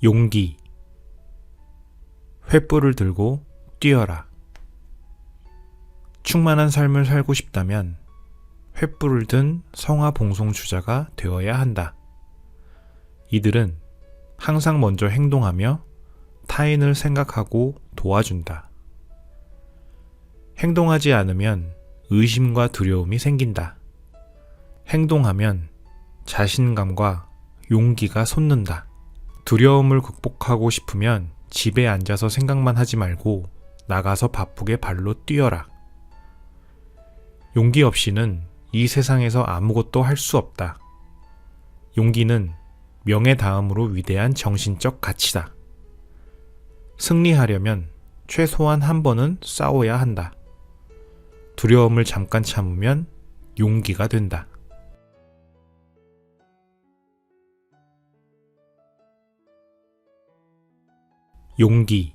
용기. 횃불을 들고 뛰어라. 충만한 삶을 살고 싶다면 횃불을 든 성화봉송주자가 되어야 한다. 이들은 항상 먼저 행동하며 타인을 생각하고 도와준다. 행동하지 않으면 의심과 두려움이 생긴다. 행동하면 자신감과 용기가 솟는다. 두려움을 극복하고 싶으면 집에 앉아서 생각만 하지 말고 나가서 바쁘게 발로 뛰어라. 용기 없이는 이 세상에서 아무것도 할 수 없다. 용기는 명예 다음으로 위대한 정신적 가치다. 승리하려면 최소한 한 번은 싸워야 한다. 두려움을 잠깐 참으면 용기가 된다. 용기.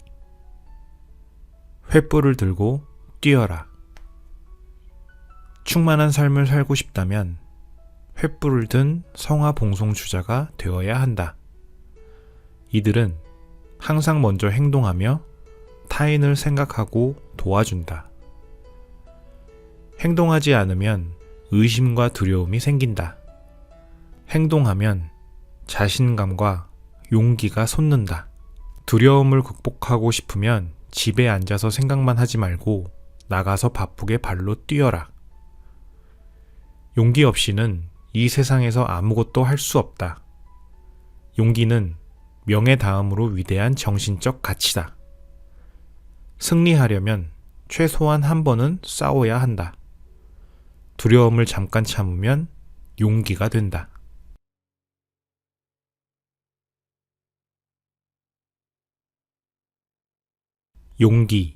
횃불을 들고 뛰어라. 충만한 삶을 살고 싶다면 횃불을 든 성화봉송주자가 되어야 한다. 이들은 항상 먼저 행동하며 타인을 생각하고 도와준다. 행동하지 않으면 의심과 두려움이 생긴다. 행동하면 자신감과 용기가 솟는다. 두려움을 극복하고 싶으면 집에 앉아서 생각만 하지 말고 나가서 바쁘게 발로 뛰어라. 용기 없이는 이 세상에서 아무것도 할 수 없다. 용기는 명예 다음으로 위대한 정신적 가치다. 승리하려면 최소한 한 번은 싸워야 한다. 두려움을 잠깐 참으면 용기가 된다. 용기.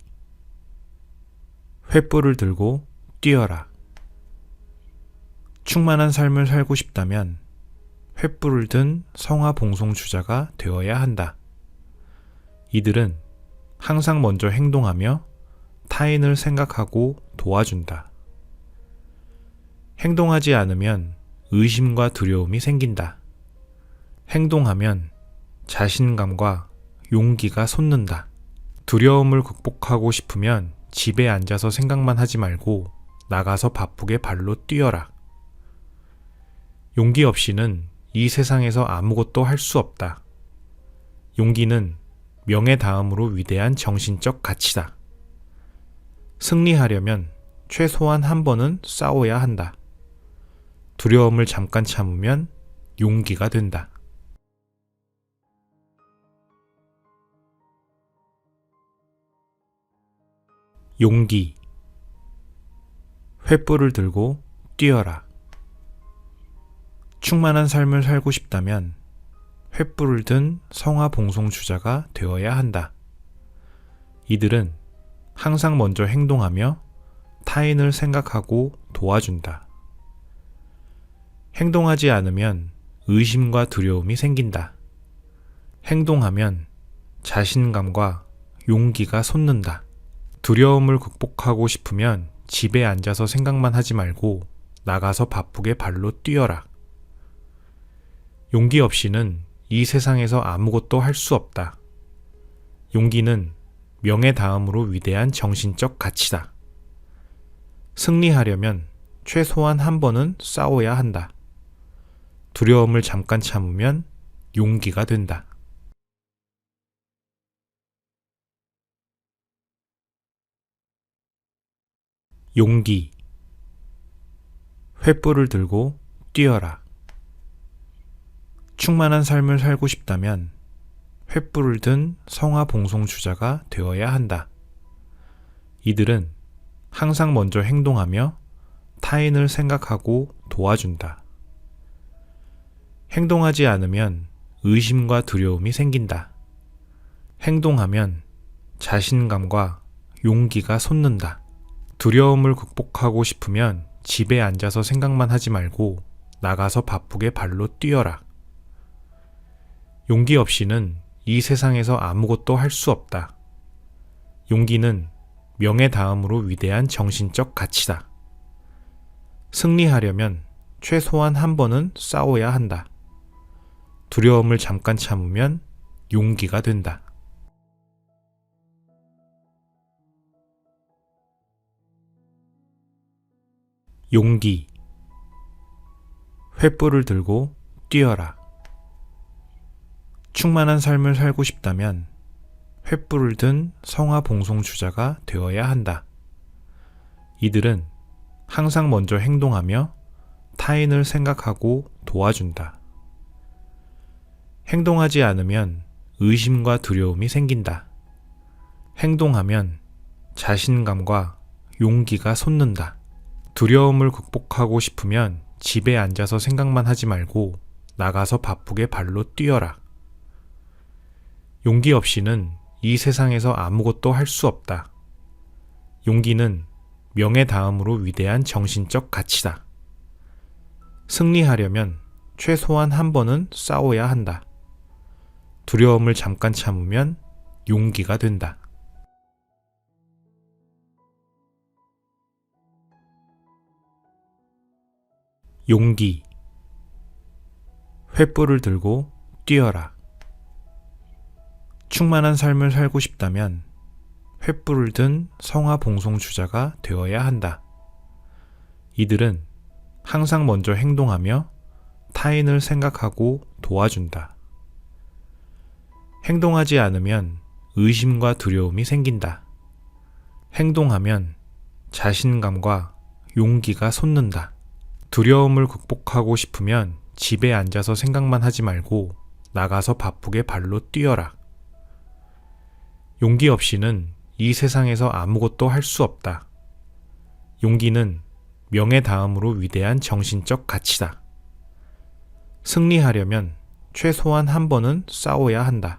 횃불을 들고 뛰어라. 충만한 삶을 살고 싶다면 횃불을 든 성화봉송주자가 되어야 한다. 이들은 항상 먼저 행동하며 타인을 생각하고 도와준다. 행동하지 않으면 의심과 두려움이 생긴다. 행동하면 자신감과 용기가 솟는다. 두려움을 극복하고 싶으면 집에 앉아서 생각만 하지 말고 나가서 바쁘게 발로 뛰어라. 용기 없이는 이 세상에서 아무것도 할 수 없다. 용기는 명예 다음으로 위대한 정신적 가치다. 승리하려면 최소한 한 번은 싸워야 한다. 두려움을 잠깐 참으면 용기가 된다. 용기. 횃불을 들고 뛰어라. 충만한 삶을 살고 싶다면 횃불을 든 성화봉송주자가 되어야 한다. 이들은 항상 먼저 행동하며 타인을 생각하고 도와준다. 행동하지 않으면 의심과 두려움이 생긴다. 행동하면 자신감과 용기가 솟는다. 두려움을 극복하고 싶으면 집에 앉아서 생각만 하지 말고 나가서 바쁘게 발로 뛰어라. 용기 없이는 이 세상에서 아무것도 할 수 없다. 용기는 명예 다음으로 위대한 정신적 가치다. 승리하려면 최소한 한 번은 싸워야 한다. 두려움을 잠깐 참으면 용기가 된다. 용기. 횃불을 들고 뛰어라. 충만한 삶을 살고 싶다면 횃불을 든 성화봉송주자가 되어야 한다. 이들은 항상 먼저 행동하며 타인을 생각하고 도와준다. 행동하지 않으면 의심과 두려움이 생긴다. 행동하면 자신감과 용기가 솟는다. 두려움을 극복하고 싶으면 집에 앉아서 생각만 하지 말고 나가서 바쁘게 발로 뛰어라. 용기 없이는 이 세상에서 아무것도 할 수 없다. 용기는 명예 다음으로 위대한 정신적 가치다. 승리하려면 최소한 한 번은 싸워야 한다. 두려움을 잠깐 참으면 용기가 된다. 용기. 횃불을 들고 뛰어라. 충만한 삶을 살고 싶다면 횃불을 든 성화봉송주자가 되어야 한다. 이들은 항상 먼저 행동하며 타인을 생각하고 도와준다. 행동하지 않으면 의심과 두려움이 생긴다. 행동하면 자신감과 용기가 솟는다. 두려움을 극복하고 싶으면 집에 앉아서 생각만 하지 말고 나가서 바쁘게 발로 뛰어라. 용기 없이는 이 세상에서 아무것도 할 수 없다. 용기는 명예 다음으로 위대한 정신적 가치다. 승리하려면 최소한 한 번은 싸워야 한다. 두려움을 잠깐 참으면 용기가 된다. 용기. 횃불을 들고 뛰어라. 충만한 삶을 살고 싶다면 횃불을 든 성화봉송주자가 되어야 한다. 이들은 항상 먼저 행동하며 타인을 생각하고 도와준다. 행동하지 않으면 의심과 두려움이 생긴다. 행동하면 자신감과 용기가 솟는다. 두려움을 극복하고 싶으면 집에 앉아서 생각만 하지 말고 나가서 바쁘게 발로 뛰어라. 용기 없이는 이 세상에서 아무것도 할 수 없다. 용기는 명예 다음으로 위대한 정신적 가치다. 승리하려면 최소한 한 번은 싸워야 한다.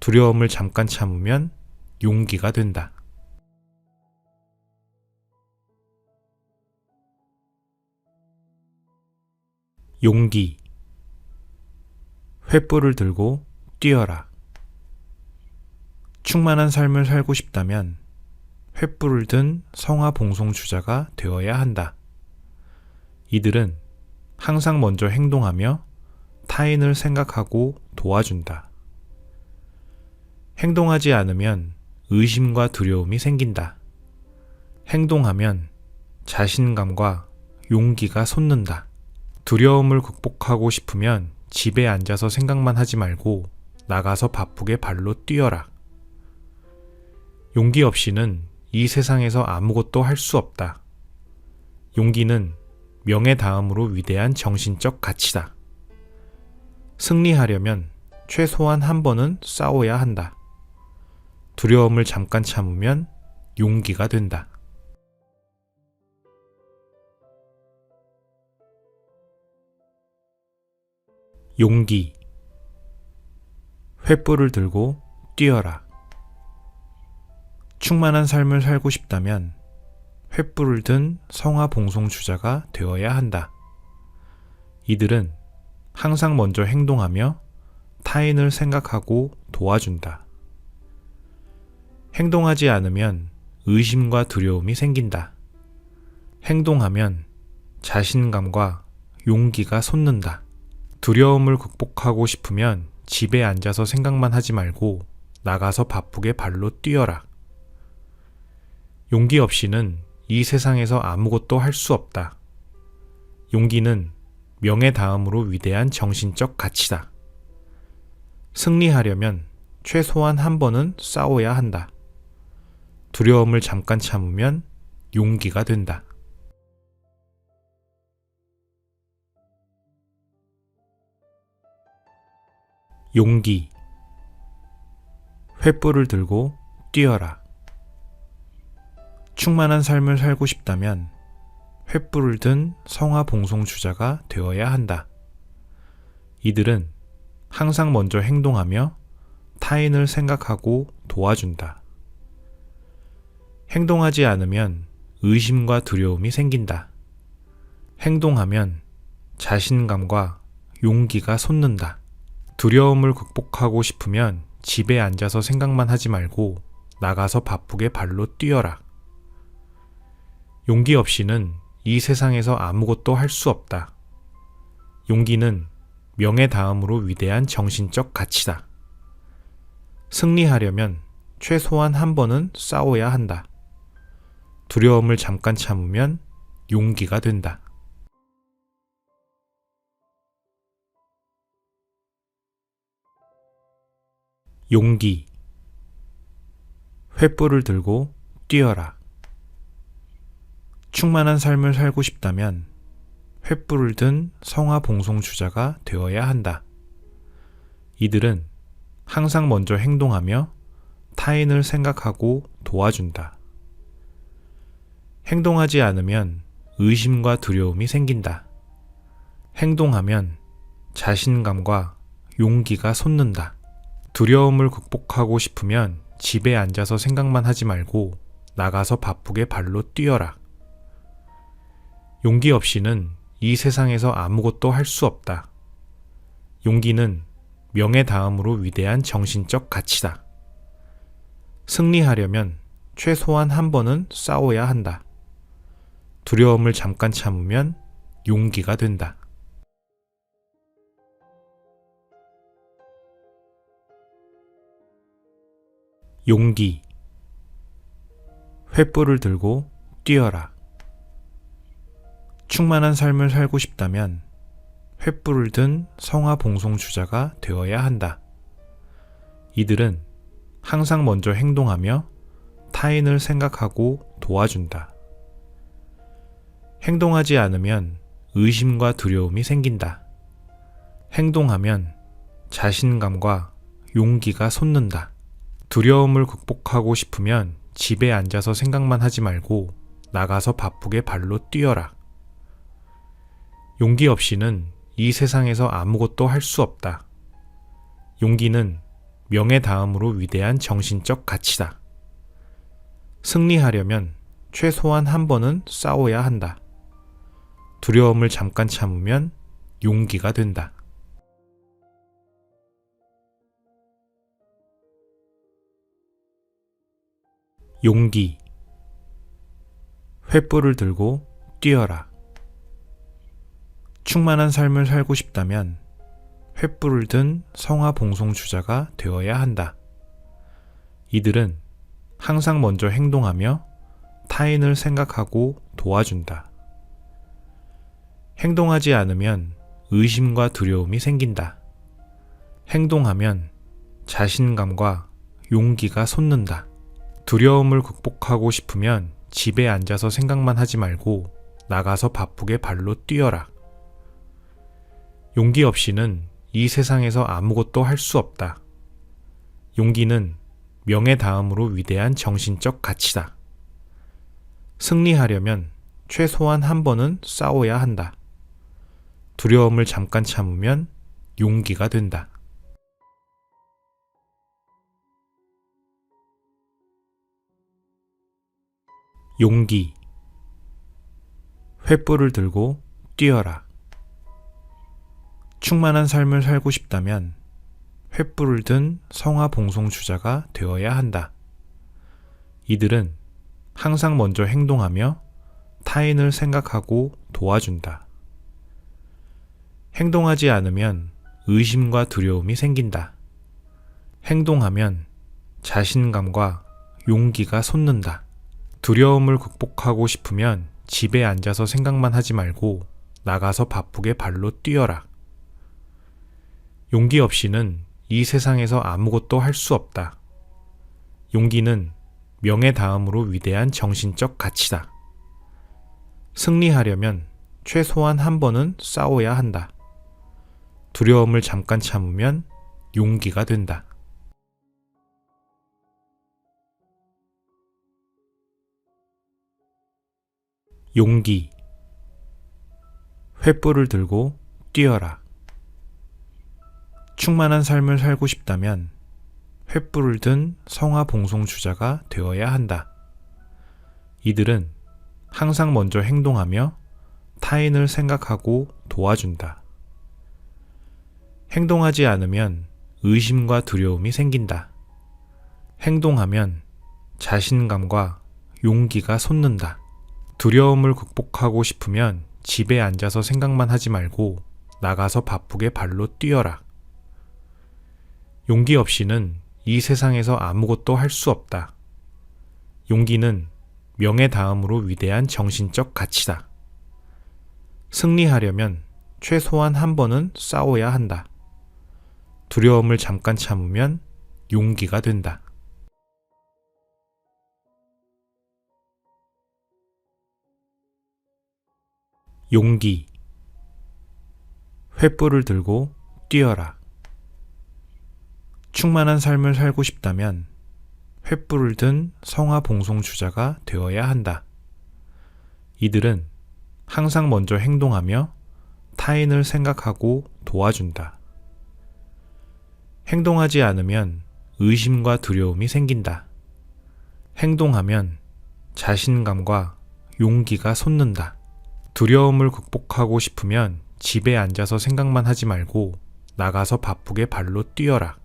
두려움을 잠깐 참으면 용기가 된다. 용기. 횃불을 들고 뛰어라. 충만한 삶을 살고 싶다면 횃불을 든 성화봉송주자가 되어야 한다. 이들은 항상 먼저 행동하며 타인을 생각하고 도와준다. 행동하지 않으면 의심과 두려움이 생긴다. 행동하면 자신감과 용기가 솟는다. 두려움을 극복하고 싶으면 집에 앉아서 생각만 하지 말고 나가서 바쁘게 발로 뛰어라. 용기 없이는 이 세상에서 아무것도 할 수 없다. 용기는 명예 다음으로 위대한 정신적 가치다. 승리하려면 최소한 한 번은 싸워야 한다. 두려움을 잠깐 참으면 용기가 된다. 용기. 횃불을 들고 뛰어라. 충만한 삶을 살고 싶다면 횃불을 든 성화봉송주자가 되어야 한다. 이들은 항상 먼저 행동하며 타인을 생각하고 도와준다. 행동하지 않으면 의심과 두려움이 생긴다. 행동하면 자신감과 용기가 솟는다. 두려움을 극복하고 싶으면 집에 앉아서 생각만 하지 말고 나가서 바쁘게 발로 뛰어라. 용기 없이는 이 세상에서 아무것도 할 수 없다. 용기는 명예 다음으로 위대한 정신적 가치다. 승리하려면 최소한 한 번은 싸워야 한다. 두려움을 잠깐 참으면 용기가 된다. 용기. 횃불을 들고 뛰어라. 충만한 삶을 살고 싶다면 횃불을 든 성화봉송주자가 되어야 한다. 이들은 항상 먼저 행동하며 타인을 생각하고 도와준다. 행동하지 않으면 의심과 두려움이 생긴다. 행동하면 자신감과 용기가 솟는다. 두려움을 극복하고 싶으면 집에 앉아서 생각만 하지 말고 나가서 바쁘게 발로 뛰어라. 용기 없이는 이 세상에서 아무것도 할 수 없다. 용기는 명예 다음으로 위대한 정신적 가치다. 승리하려면 최소한 한 번은 싸워야 한다. 두려움을 잠깐 참으면 용기가 된다. 용기. 횃불을 들고 뛰어라. 충만한 삶을 살고 싶다면 횃불을 든 성화봉송주자가 되어야 한다. 이들은 항상 먼저 행동하며 타인을 생각하고 도와준다. 행동하지 않으면 의심과 두려움이 생긴다. 행동하면 자신감과 용기가 솟는다. 두려움을 극복하고 싶으면 집에 앉아서 생각만 하지 말고 나가서 바쁘게 발로 뛰어라. 용기 없이는 이 세상에서 아무것도 할 수 없다. 용기는 명예 다음으로 위대한 정신적 가치다. 승리하려면 최소한 한 번은 싸워야 한다. 두려움을 잠깐 참으면 용기가 된다. 용기. 횃불을 들고 뛰어라. 충만한 삶을 살고 싶다면 횃불을 든 성화봉송주자가 되어야 한다. 이들은 항상 먼저 행동하며 타인을 생각하고 도와준다. 행동하지 않으면 의심과 두려움이 생긴다. 행동하면 자신감과 용기가 솟는다. 두려움을 극복하고 싶으면 집에 앉아서 생각만 하지 말고 나가서 바쁘게 발로 뛰어라. 용기 없이는 이 세상에서 아무것도 할 수 없다. 용기는 명예 다음으로 위대한 정신적 가치다. 승리하려면 최소한 한 번은 싸워야 한다. 두려움을 잠깐 참으면 용기가 된다. 용기. 횃불을 들고 뛰어라. 충만한 삶을 살고 싶다면 횃불을 든 성화봉송주자가 되어야 한다. 이들은 항상 먼저 행동하며 타인을 생각하고 도와준다. 행동하지 않으면 의심과 두려움이 생긴다. 행동하면 자신감과 용기가 솟는다. 두려움을 극복하고 싶으면 집에 앉아서 생각만 하지 말고 나가서 바쁘게 발로 뛰어라. 용기 없이는 이 세상에서 아무것도 할 수 없다. 용기는 명예 다음으로 위대한 정신적 가치다. 승리하려면 최소한 한 번은 싸워야 한다. 두려움을 잠깐 참으면 용기가 된다. 용기. 횃불을 들고 뛰어라. 충만한 삶을 살고 싶다면 횃불을 든 성화봉송주자가 되어야 한다. 이들은 항상 먼저 행동하며 타인을 생각하고 도와준다. 행동하지 않으면 의심과 두려움이 생긴다. 행동하면 자신감과 용기가 솟는다. 두려움을 극복하고 싶으면 집에 앉아서 생각만 하지 말고 나가서 바쁘게 발로 뛰어라. 용기 없이는 이 세상에서 아무것도 할 수 없다. 용기는 명예 다음으로 위대한 정신적 가치다. 승리하려면 최소한 한 번은 싸워야 한다. 두려움을 잠깐 참으면 용기가 된다. 용기. 횃불을 들고 뛰어라. 충만한 삶을 살고 싶다면 횃불을 든 성화봉송주자가 되어야 한다. 이들은 항상 먼저 행동하며 타인을 생각하고 도와준다. 행동하지 않으면 의심과 두려움이 생긴다. 행동하면 자신감과 용기가 솟는다. 두려움을 극복하고 싶으면 집에 앉아서 생각만 하지 말고 나가서 바쁘게 발로 뛰어라. 용기 없이는 이 세상에서 아무것도 할 수 없다. 용기는 명예 다음으로 위대한 정신적 가치다. 승리하려면 최소한 한 번은 싸워야 한다. 두려움을 잠깐 참으면 용기가 된다. 용기. 횃불을 들고 뛰어라. 충만한 삶을 살고 싶다면 횃불을 든 성화봉송주자가 되어야 한다. 이들은 항상 먼저 행동하며 타인을 생각하고 도와준다. 행동하지 않으면 의심과 두려움이 생긴다. 행동하면 자신감과 용기가 솟는다. 두려움을 극복하고 싶으면 집에 앉아서 생각만 하지 말고 나가서 바쁘게 발로 뛰어라.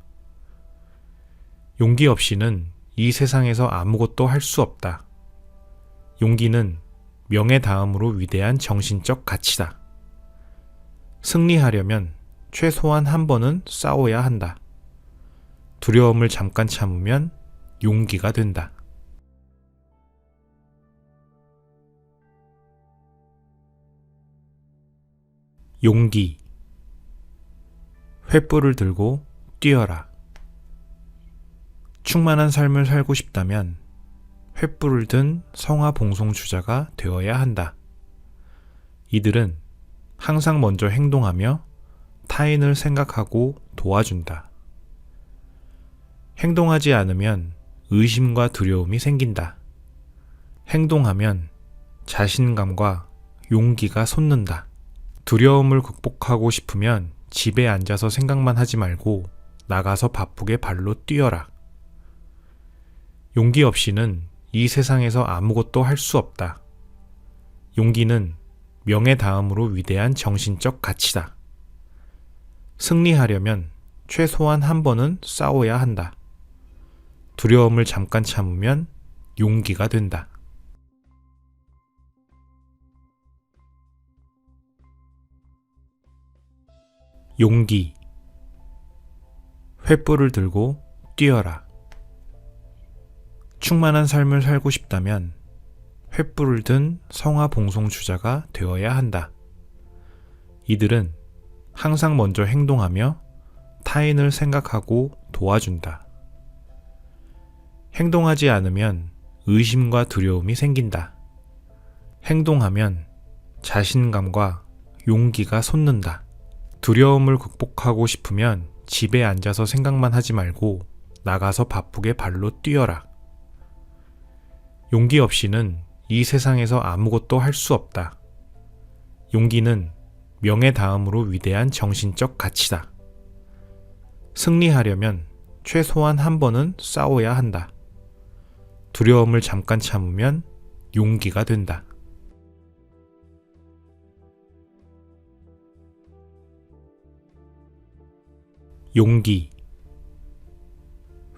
용기 없이는 이 세상에서 아무것도 할 수 없다. 용기는 명예 다음으로 위대한 정신적 가치다. 승리하려면 최소한 한 번은 싸워야 한다. 두려움을 잠깐 참으면 용기가 된다. 용기. 횃불을 들고 뛰어라. 충만한 삶을 살고 싶다면 횃불을 든 성화봉송주자가 되어야 한다. 이들은 항상 먼저 행동하며 타인을 생각하고 도와준다. 행동하지 않으면 의심과 두려움이 생긴다. 행동하면 자신감과 용기가 솟는다. 두려움을 극복하고 싶으면 집에 앉아서 생각만 하지 말고 나가서 바쁘게 발로 뛰어라. 용기 없이는 이 세상에서 아무것도 할 수 없다. 용기는 명예 다음으로 위대한 정신적 가치다. 승리하려면 최소한 한 번은 싸워야 한다. 두려움을 잠깐 참으면 용기가 된다. 용기. 횃불을 들고 뛰어라. 충만한 삶을 살고 싶다면 횃불을 든 성화봉송주자가 되어야 한다. 이들은 항상 먼저 행동하며 타인을 생각하고 도와준다. 행동하지 않으면 의심과 두려움이 생긴다. 행동하면 자신감과 용기가 솟는다. 두려움을 극복하고 싶으면 집에 앉아서 생각만 하지 말고 나가서 바쁘게 발로 뛰어라. 용기 없이는 이 세상에서 아무것도 할 수 없다. 용기는 명예 다음으로 위대한 정신적 가치다. 승리하려면 최소한 한 번은 싸워야 한다. 두려움을 잠깐 참으면 용기가 된다. 용기.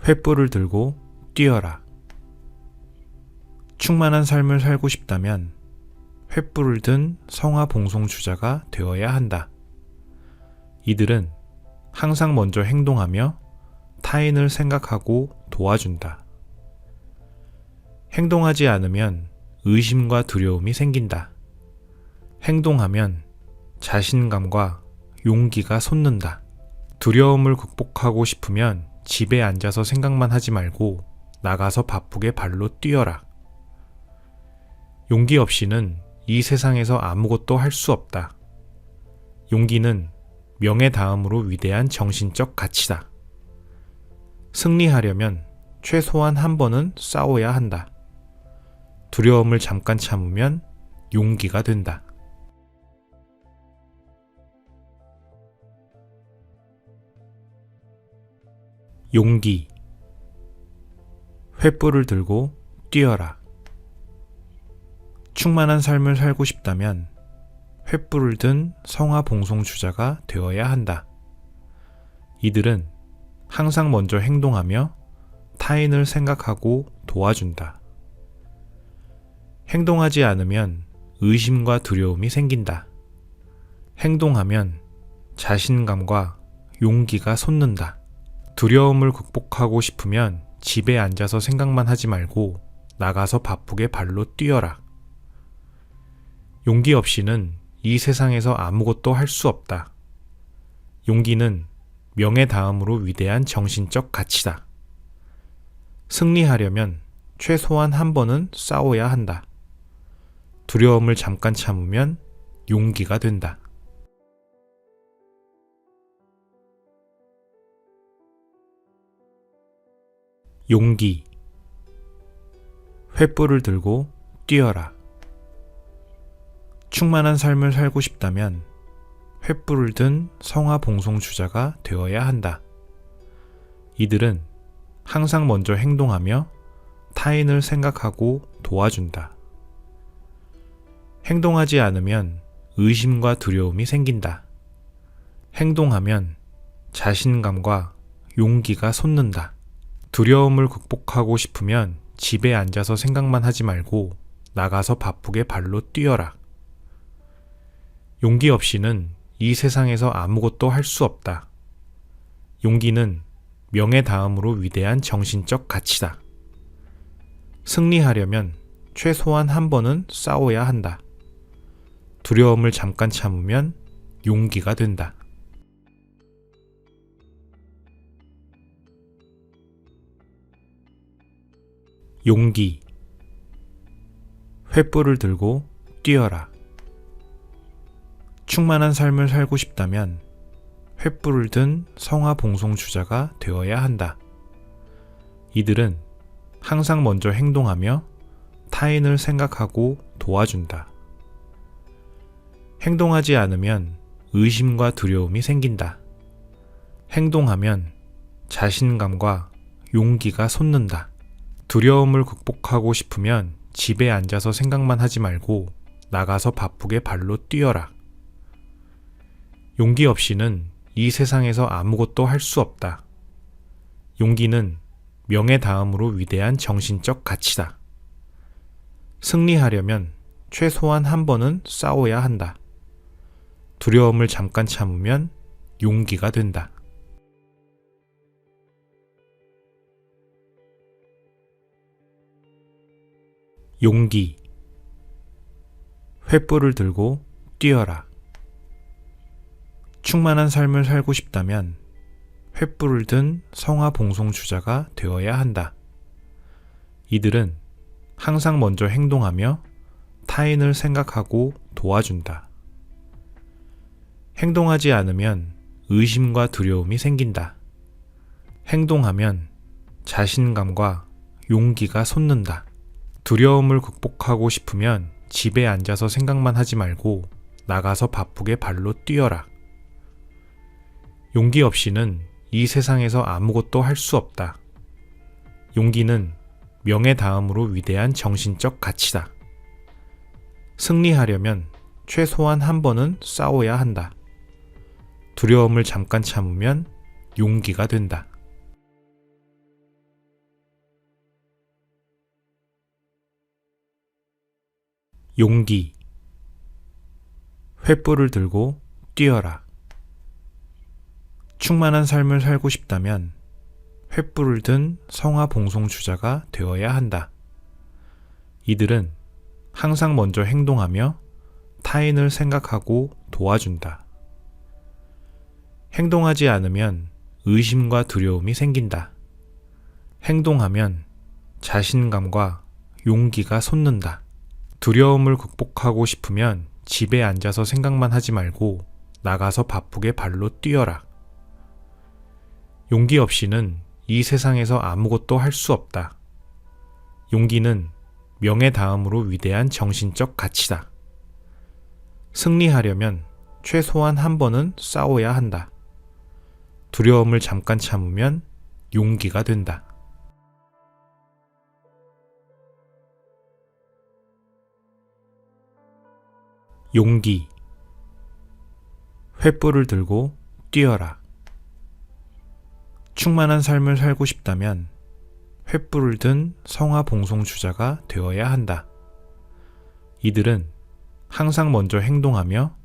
횃불을 들고 뛰어라. 충만한 삶을 살고 싶다면 횃불을 든 성화봉송주자가 되어야 한다. 이들은 항상 먼저 행동하며 타인을 생각하고 도와준다. 행동하지 않으면 의심과 두려움이 생긴다. 행동하면 자신감과 용기가 솟는다. 두려움을 극복하고 싶으면 집에 앉아서 생각만 하지 말고 나가서 바쁘게 발로 뛰어라. 용기 없이는 이 세상에서 아무것도 할 수 없다. 용기는 명예 다음으로 위대한 정신적 가치다. 승리하려면 최소한 한 번은 싸워야 한다. 두려움을 잠깐 참으면 용기가 된다. 용기. 횃불을 들고 뛰어라. 충만한 삶을 살고 싶다면 횃불을 든 성화봉송주자가 되어야 한다. 이들은 항상 먼저 행동하며 타인을 생각하고 도와준다. 행동하지 않으면 의심과 두려움이 생긴다. 행동하면 자신감과 용기가 솟는다. 두려움을 극복하고 싶으면 집에 앉아서 생각만 하지 말고 나가서 바쁘게 발로 뛰어라. 용기 없이는 이 세상에서 아무것도 할 수 없다. 용기는 명예 다음으로 위대한 정신적 가치다. 승리하려면 최소한 한 번은 싸워야 한다. 두려움을 잠깐 참으면 용기가 된다. 용기. 횃불을 들고 뛰어라. 충만한 삶을 살고 싶다면 횃불을 든 성화봉송주자가 되어야 한다. 이들은 항상 먼저 행동하며 타인을 생각하고 도와준다. 행동하지 않으면 의심과 두려움이 생긴다. 행동하면 자신감과 용기가 솟는다. 두려움을 극복하고 싶으면 집에 앉아서 생각만 하지 말고 나가서 바쁘게 발로 뛰어라. 용기 없이는 이 세상에서 아무것도 할 수 없다. 용기는 명예 다음으로 위대한 정신적 가치다. 승리하려면 최소한 한 번은 싸워야 한다. 두려움을 잠깐 참으면 용기가 된다. 용기. 횃불을 들고 뛰어라. 충만한 삶을 살고 싶다면 횃불을 든 성화봉송주자가 되어야 한다. 이들은 항상 먼저 행동하며 타인을 생각하고 도와준다. 행동하지 않으면 의심과 두려움이 생긴다. 행동하면 자신감과 용기가 솟는다. 두려움을 극복하고 싶으면 집에 앉아서 생각만 하지 말고 나가서 바쁘게 발로 뛰어라. 용기 없이는 이 세상에서 아무것도 할 수 없다. 용기는 명예 다음으로 위대한 정신적 가치다. 승리하려면 최소한 한 번은 싸워야 한다. 두려움을 잠깐 참으면 용기가 된다. 용기. 횃불을 들고 뛰어라. 충만한 삶을 살고 싶다면 횃불을 든 성화봉송주자가 되어야 한다. 이들은 항상 먼저 행동하며 타인을 생각하고 도와준다. 행동하지 않으면 의심과 두려움이 생긴다. 행동하면 자신감과 용기가 솟는다. 두려움을 극복하고 싶으면 집에 앉아서 생각만 하지 말고 나가서 바쁘게 발로 뛰어라. 용기 없이는 이 세상에서 아무것도 할 수 없다. 용기는 명예 다음으로 위대한 정신적 가치다. 승리하려면 최소한 한 번은 싸워야 한다. 두려움을 잠깐 참으면 용기가 된다. 용기. 횃불을 들고 뛰어라. 충만한 삶을 살고 싶다면 횃불을 든 성화봉송주자가 되어야 한다. 이들은 항상 먼저 행동하며 타인을 생각하고 도와준다. 행동하지 않으면 의심과 두려움이 생긴다. 행동하면 자신감과 용기가 솟는다. 두려움을 극복하고 싶으면 집에 앉아서 생각만 하지 말고 나가서 바쁘게 발로 뛰어라. 용기 없이는 이 세상에서 아무것도 할 수 없다. 용기는 명예 다음으로 위대한 정신적 가치다. 승리하려면 최소한 한 번은 싸워야 한다. 두려움을 잠깐 참으면 용기가 된다. 용기. 횃불을 들고 뛰어라. 충만한 삶을 살고 싶다면 횃불을 든 성화봉송주자가 되어야 한다. 이들은 항상 먼저 행동하며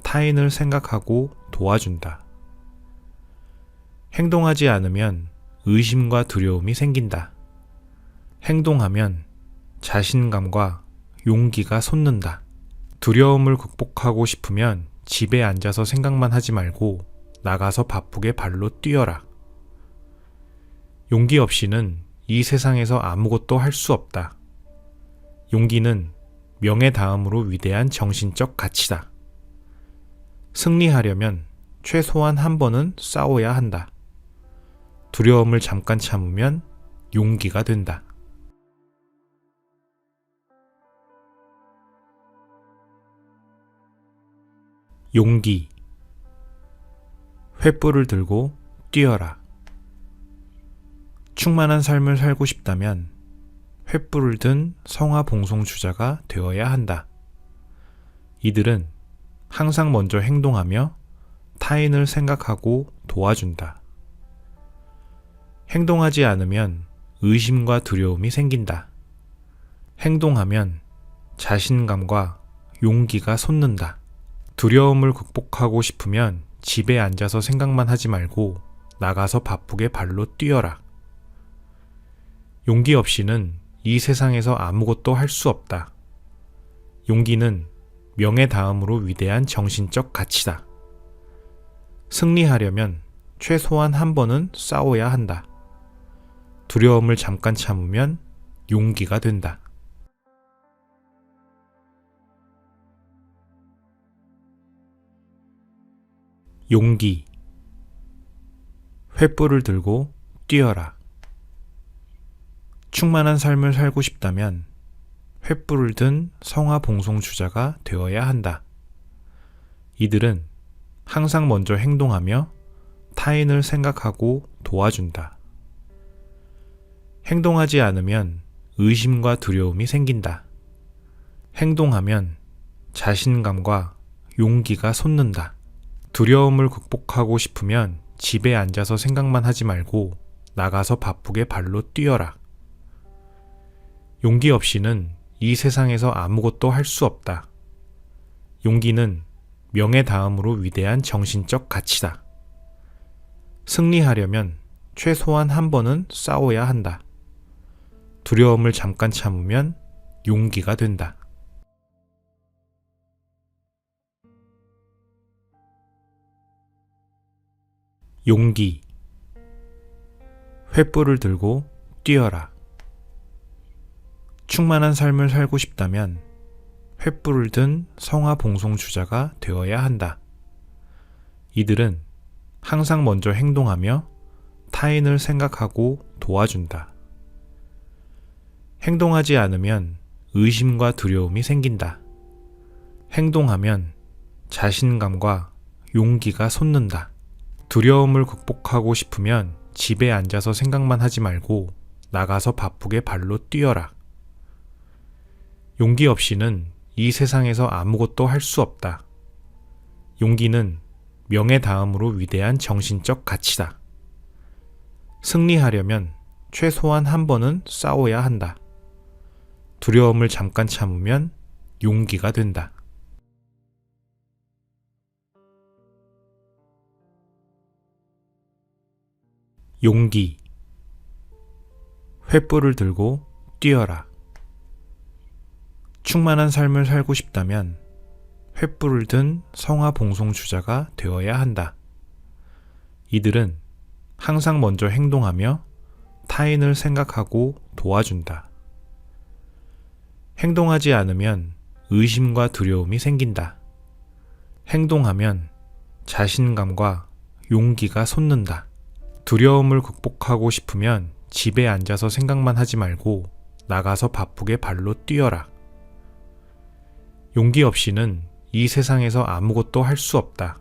타인을 생각하고 도와준다. 행동하지 않으면 의심과 두려움이 생긴다. 행동하면 자신감과 용기가 솟는다. 두려움을 극복하고 싶으면 집에 앉아서 생각만 하지 말고 나가서 바쁘게 발로 뛰어라. 용기 없이는 이 세상에서 아무것도 할 수 없다. 용기는 명예 다음으로 위대한 정신적 가치다. 승리하려면 최소한 한 번은 싸워야 한다. 두려움을 잠깐 참으면 용기가 된다. 용기. 횃불을 들고 뛰어라. 충만한 삶을 살고 싶다면 횃불을 든 성화봉송주자가 되어야 한다. 이들은 항상 먼저 행동하며 타인을 생각하고 도와준다. 행동하지 않으면 의심과 두려움이 생긴다. 행동하면 자신감과 용기가 솟는다. 두려움을 극복하고 싶으면 집에 앉아서 생각만 하지 말고 나가서 바쁘게 발로 뛰어라. 용기 없이는 이 세상에서 아무것도 할 수 없다. 용기는 명예 다음으로 위대한 정신적 가치다. 승리하려면 최소한 한 번은 싸워야 한다. 두려움을 잠깐 참으면 용기가 된다. 용기. 횃불을 들고 뛰어라. 충만한 삶을 살고 싶다면 횃불을 든 성화봉송주자가 되어야 한다. 이들은 항상 먼저 행동하며 타인을 생각하고 도와준다. 행동하지 않으면 의심과 두려움이 생긴다. 행동하면 자신감과 용기가 솟는다. 두려움을 극복하고 싶으면 집에 앉아서 생각만 하지 말고 나가서 바쁘게 발로 뛰어라. 용기 없이는 이 세상에서 아무것도 할 수 없다. 용기는 명예 다음으로 위대한 정신적 가치다. 승리하려면 최소한 한 번은 싸워야 한다. 두려움을 잠깐 참으면 용기가 된다. 용기. 횃불을 들고 뛰어라. 충만한 삶을 살고 싶다면 횃불을 든 성화봉송주자가 되어야 한다. 이들은 항상 먼저 행동하며 타인을 생각하고 도와준다. 행동하지 않으면 의심과 두려움이 생긴다. 행동하면 자신감과 용기가 솟는다. 두려움을 극복하고 싶으면 집에 앉아서 생각만 하지 말고 나가서 바쁘게 발로 뛰어라. 용기 없이는 이 세상에서 아무것도 할 수 없다. 용기는 명예 다음으로 위대한 정신적 가치다. 승리하려면 최소한 한 번은 싸워야 한다. 두려움을 잠깐 참으면 용기가 된다. 용기. 횃불을 들고 뛰어라. 충만한 삶을 살고 싶다면 횃불을 든 성화봉송주자가 되어야 한다. 이들은 항상 먼저 행동하며 타인을 생각하고 도와준다. 행동하지 않으면 의심과 두려움이 생긴다. 행동하면 자신감과 용기가 솟는다. 두려움을 극복하고 싶으면 집에 앉아서 생각만 하지 말고 나가서 바쁘게 발로 뛰어라. 용기 없이는 이 세상에서 아무것도 할 수 없다.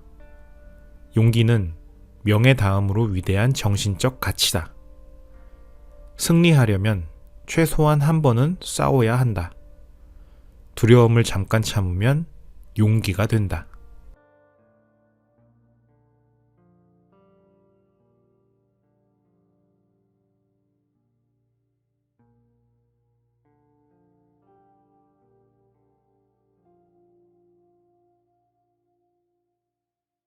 용기는 명예 다음으로 위대한 정신적 가치다. 승리하려면 최소한 한 번은 싸워야 한다. 두려움을 잠깐 참으면 용기가 된다.